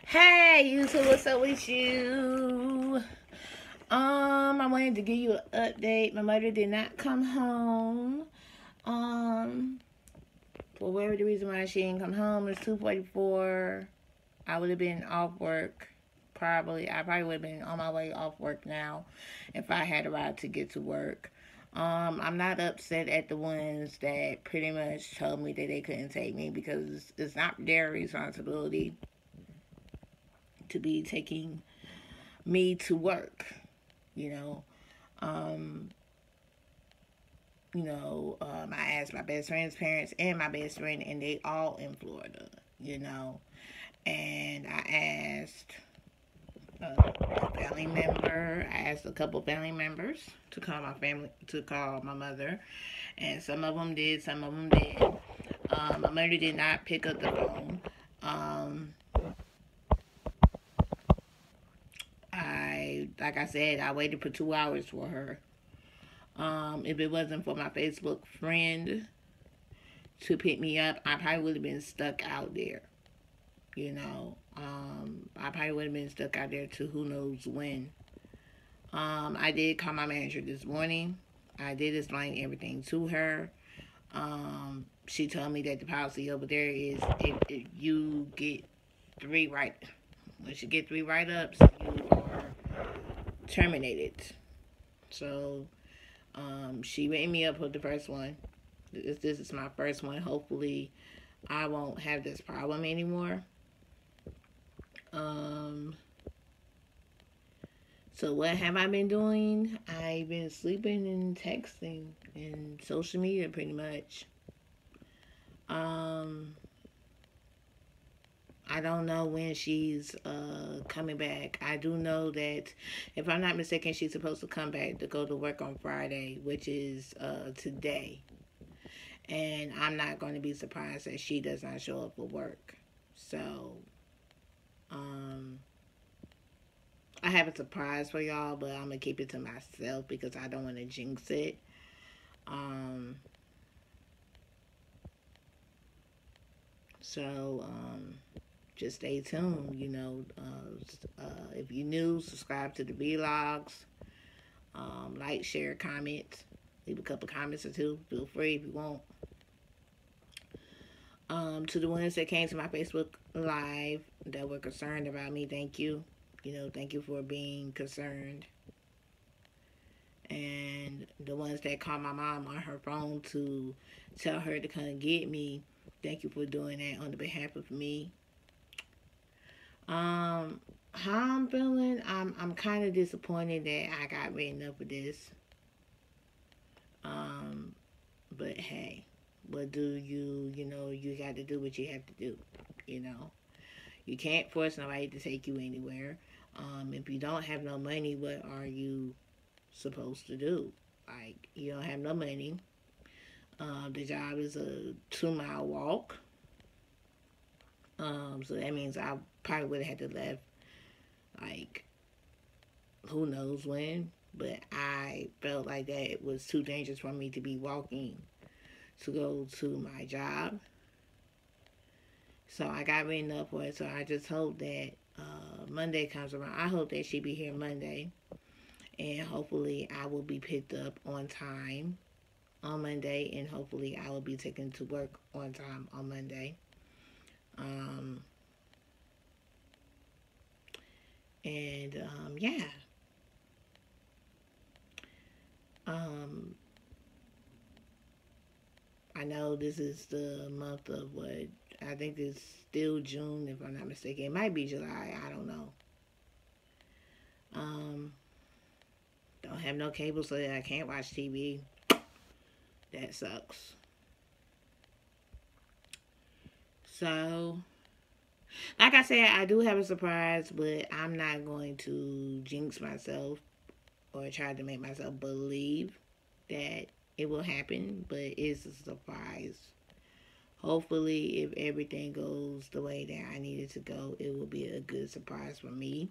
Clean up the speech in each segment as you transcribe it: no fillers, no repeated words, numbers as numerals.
Hey, YouTube, what's up with you? I wanted to give you an update. My mother did not come home. Um, for whatever the reason why she didn't come home, it's 2:44. I would have been off work. I probably would have been on my way off work now if I had a ride to get to work. I'm not upset at the ones that pretty much told me that they couldn't take me because it's not their responsibility to be taking me to work. You know, um, I asked my best friend's parents and my best friend, and they all in Florida. You know, and I asked a family member. I asked a couple family members to call my mother, and some of them did, some of them didn't. My mother did not pick up the phone. Um, like I said, I waited for 2 hours for her. If it wasn't for my Facebook friend to pick me up, I probably would have been stuck out there. I probably would have been stuck out there to who knows when. I did call my manager this morning. I did explain everything to her. She told me that the policy over there is if you get three right, once you get three write-ups, you are terminated. So she rated me up for the first one. This is my first one. Hopefully, I won't have this problem anymore. So what have I been doing? I've been sleeping and texting and social media pretty much. I don't know when she's coming back. I do know that, if I'm not mistaken, she's supposed to come back to go to work on Friday, which is today. And I'm not going to be surprised that she does not show up for work. So, I have a surprise for y'all, but I'm going to keep it to myself because I don't want to jinx it. Um, so, just stay tuned. If you're new, subscribe to the vlogs. Like, share, comment. Leave a couple comments or two. Feel free if you want. To the ones that came to my Facebook Live that were concerned about me, thank you. Thank you for being concerned. And the ones that called my mom on her phone to tell her to come get me, thank you for doing that on the behalf of me. How I'm feeling, I'm kind of disappointed that I got written up for this. But hey, what do you got to do what you have to do. You can't force nobody to take you anywhere. If you don't have no money, what are you supposed to do? Like, you don't have no money. The job is a 2-mile walk. So that means I probably would have had to left, like, who knows when. But I felt like that it was too dangerous for me to be walking to go to my job. So I got written up for it. So I just hope that Monday comes around. I hope that she be here Monday. And hopefully I will be picked up on time on Monday. And hopefully I will be taken to work on time on Monday. Yeah. I know this is the month of what? I think it's still June, if I'm not mistaken. It might be July. I don't know. Don't have no cable, so I can't watch TV. That sucks. So, like I said, I do have a surprise, but I'm not going to jinx myself or try to make myself believe that it will happen, but it's a surprise. Hopefully, if everything goes the way that I need it to go, it will be a good surprise for me,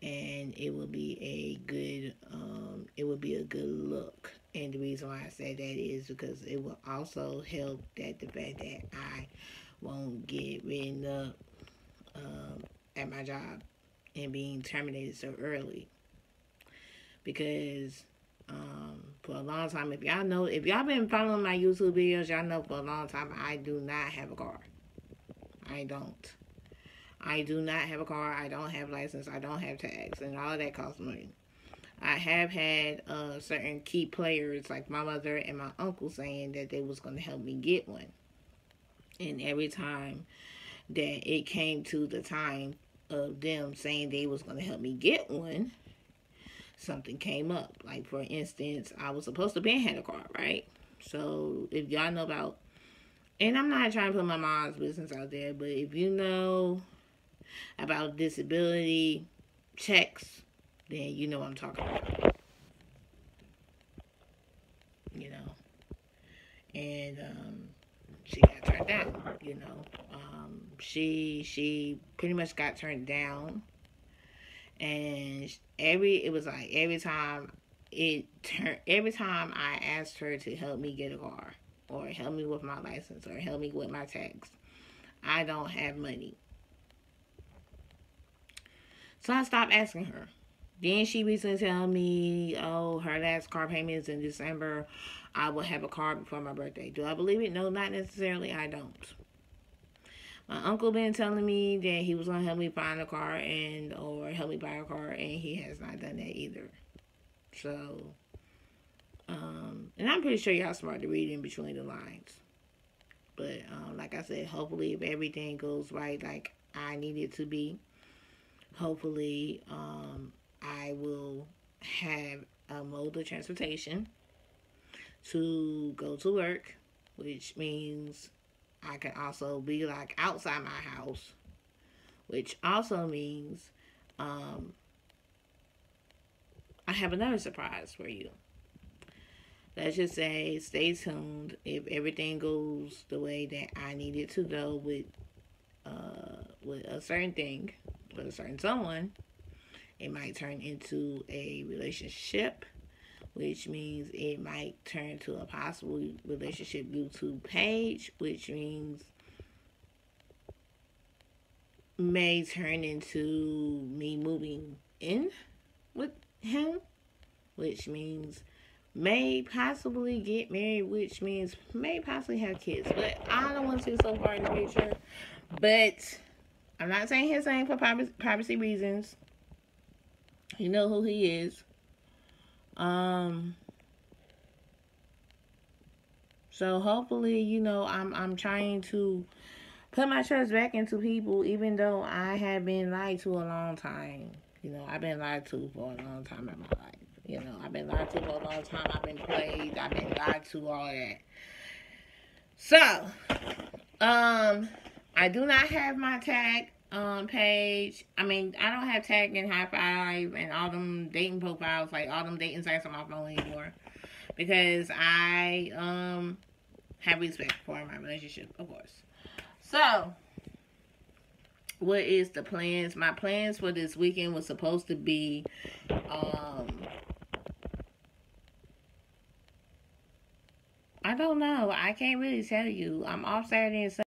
and it will be a good look. And the reason why I say that is because it will also help that the fact that I won't get written up at my job and being terminated so early. Because for a long time, if y'all been following my YouTube videos, y'all know for a long time I do not have a car. I do not have a car. I don't have license. I don't have tags, and all of that costs money. I have had certain key players like my mother and my uncle saying that they was going to help me get one. And every time that it came to the time of them saying they was going to help me get one, something came up. Like, for instance, I was supposed to be in a car, right? So if y'all know about, and I'm not trying to put my mom's business out there, but if you know about disability checks, then you know what I'm talking about. You know. And she got turned down, you know. She pretty much got turned down. And every time I asked her to help me get a car, or help me with my license, or help me with my tax, I don't have money. So I stopped asking her. Then she recently told me, oh, her last car payment is in December. I will have a car before my birthday. Do I believe it? No, not necessarily. I don't. My uncle been telling me that he was going to help me find a car or help me buy a car, and he has not done that either. So, and I'm pretty sure y'all smart to read in between the lines. But, like I said, hopefully if everything goes right like I need it to be, hopefully, I will have a mode of transportation to go to work, which means I can also be like outside my house, which also means I have another surprise for you. Let's just say, stay tuned. If everything goes the way that I need it to go with a certain thing, with a certain someone, it might turn into a relationship, which means it might turn to a possible relationship YouTube page, which means may turn into me moving in with him, which means may possibly get married, which means may possibly have kids. But I don't want to see so far in the future. But I'm not saying his name for privacy reasons. You know who he is. So hopefully, you know, I'm trying to put my trust back into people, even though I have been lied to a long time. You know, I've been lied to for a long time in my life. You know, I've been lied to for a long time. I've been played. I've been lied to, all that. So, I do not have my tag page. I mean, I don't have tag and high five and all them dating profiles, like all them dating sites on my phone anymore, because I have respect for my relationship, of course. So, what is the plans? My plans for this weekend was supposed to be I don't know. I can't really tell you. I'm off Saturday and Sunday.